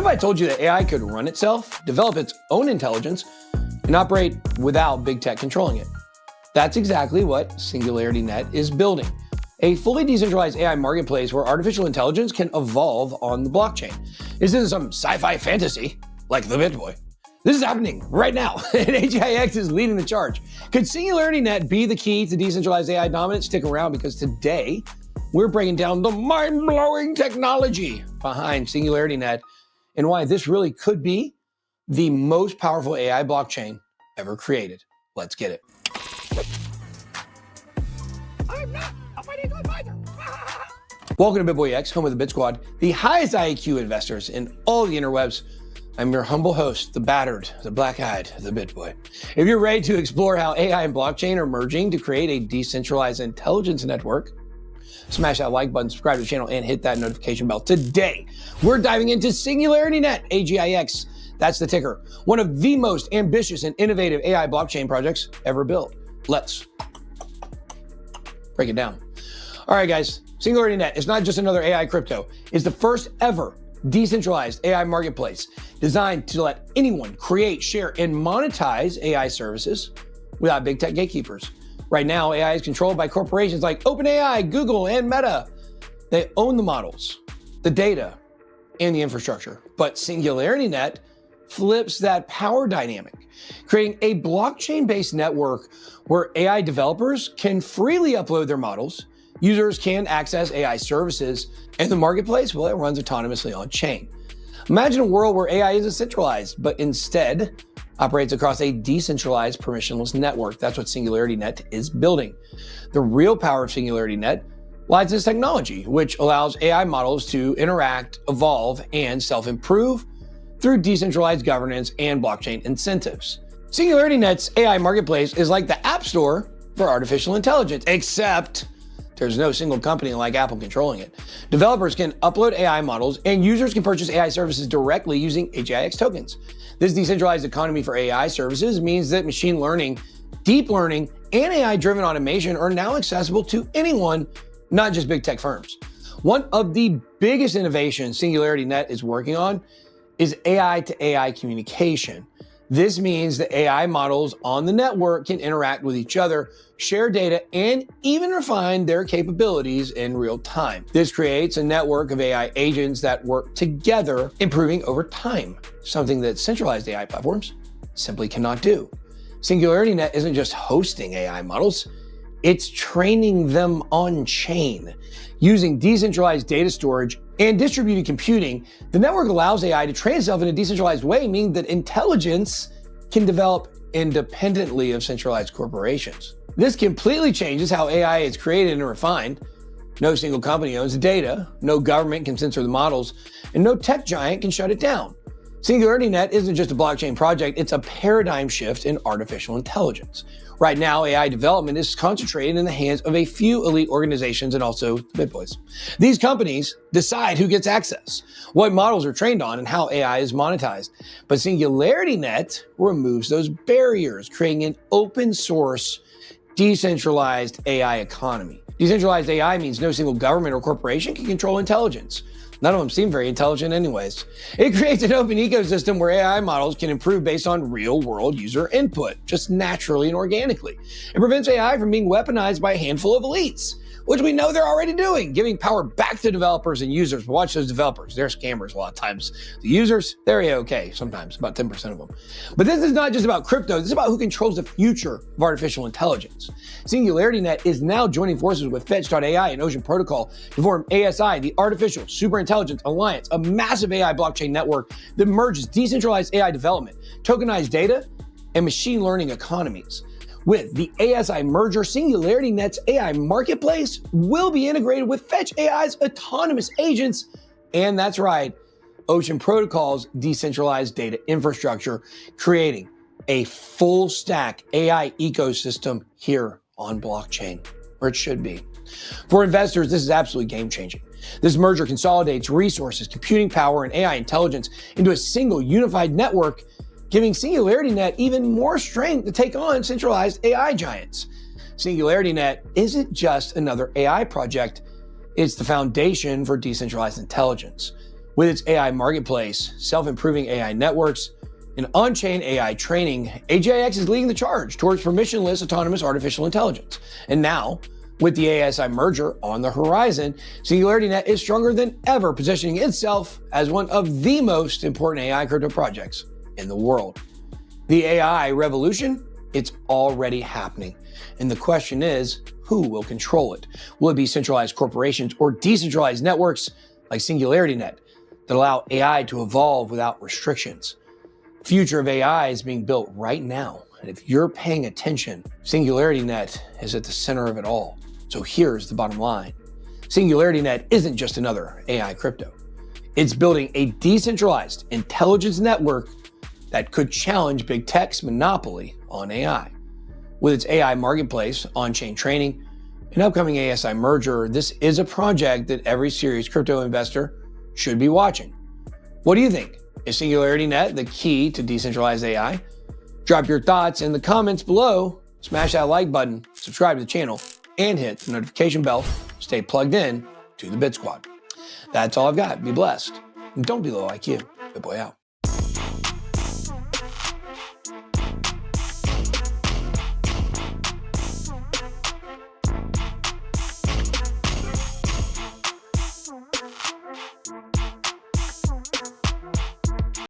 if I told you that AI could run itself, develop its own intelligence, and operate without big tech controlling it? That's exactly what SingularityNET is building. A fully decentralized AI marketplace where artificial intelligence can evolve on the blockchain. This isn't some sci-fi fantasy like the Bitboy. This is happening right now, and AGIX is leading the charge. Could SingularityNET be the key to decentralized AI dominance? Stick around, because today we're breaking down the mind-blowing technology behind SingularityNET and why this really could be the most powerful AI blockchain ever created. Let's get it. I'm not a financial advisor. Welcome to Bitboy X, home of the Bit Squad, the highest IQ investors in all the interwebs. I'm your humble host, the battered, the black-eyed, the Bitboy. If you're ready to explore how AI and blockchain are merging to create a decentralized intelligence network, smash that like button, subscribe to the channel, and hit that notification bell. Today, we're diving into SingularityNET, AGIX. That's the ticker. One of the most ambitious and innovative AI blockchain projects ever built. Let's break it down. All right, guys, SingularityNET is not just another AI crypto. It's the first ever decentralized AI marketplace designed to let anyone create, share, and monetize AI services without big tech gatekeepers. Right now, AI is controlled by corporations like OpenAI, Google, and Meta. They own the models, the data, and the infrastructure. But SingularityNET flips that power dynamic, creating a blockchain-based network where AI developers can freely upload their models, users can access AI services, and the marketplace, well, it runs autonomously on chain. Imagine a world where AI isn't centralized, but instead operates across a decentralized permissionless network. That's what SingularityNET is building. The real power of SingularityNET lies in this technology, which allows AI models to interact, evolve, and self-improve through decentralized governance and blockchain incentives. SingularityNET's AI marketplace is like the App Store for artificial intelligence, except there's no single company like Apple controlling it. Developers can upload AI models, and users can purchase AI services directly using AGIX tokens. This decentralized economy for AI services means that machine learning, deep learning, and AI-driven automation are now accessible to anyone, not just big tech firms. One of the biggest innovations SingularityNET is working on is AI-to-AI communication. This means that AI models on the network can interact with each other, share data, and even refine their capabilities in real time. This creates a network of AI agents that work together, improving over time, something that centralized AI platforms simply cannot do. SingularityNET isn't just hosting AI models, it's training them on chain. Using decentralized data storage and distributed computing, the network allows AI to train itself in a decentralized way, meaning that intelligence can develop independently of centralized corporations. This completely changes how AI is created and refined. No single company owns the data, no government can censor the models, and no tech giant can shut it down. SingularityNET isn't just a blockchain project, it's a paradigm shift in artificial intelligence. Right now, AI development is concentrated in the hands of a few elite organizations and also the Bitboys. These companies decide who gets access, what models are trained on, and how AI is monetized. But SingularityNET removes those barriers, creating an open source, decentralized AI economy. Decentralized AI means no single government or corporation can control intelligence. None of them seem very intelligent anyways. It creates an open ecosystem where AI models can improve based on real-world user input, just naturally and organically. It prevents AI from being weaponized by a handful of elites, which we know they're already doing, giving power back to developers and users. But watch those developers, they're scammers a lot of times. The users, they're okay sometimes, about 10% of them. But this is not just about crypto, this is about who controls the future of artificial intelligence. SingularityNET is now joining forces with Fetch.ai and Ocean Protocol to form ASI, the Artificial Superintelligence Alliance, a massive AI blockchain network that merges decentralized AI development, tokenized data, and machine learning economies. With the ASI merger, SingularityNET's AI marketplace will be integrated with Fetch AI's autonomous agents, and that's right, Ocean Protocol's decentralized data infrastructure, creating a full stack AI ecosystem here on blockchain, where it should be. For investors, this is absolutely game-changing. This merger consolidates resources, computing power, and AI intelligence into a single unified network, giving SingularityNET even more strength to take on centralized AI giants. SingularityNET isn't just another AI project, it's the foundation for decentralized intelligence. With its AI marketplace, self-improving AI networks, and on-chain AI training, AGIX is leading the charge towards permissionless autonomous artificial intelligence. And now, with the ASI merger on the horizon, SingularityNET is stronger than ever, positioning itself as one of the most important AI crypto projects in the world. The AI revolution, it's already happening. And the question is, who will control it? Will it be centralized corporations or decentralized networks like SingularityNET that allow AI to evolve without restrictions? The future of AI is being built right now. And if you're paying attention, SingularityNET is at the center of it all. So here's the bottom line. SingularityNET isn't just another AI crypto. It's building a decentralized intelligence network that could challenge big tech's monopoly on AI. With its AI marketplace, on-chain training, and upcoming ASI merger, this is a project that every serious crypto investor should be watching. What do you think? Is SingularityNET the key to decentralized AI? Drop your thoughts in the comments below, smash that like button, subscribe to the channel, and hit the notification bell. Stay plugged in to the Bit Squad. That's all I've got. Be blessed. And don't be low IQ. Bitboy out.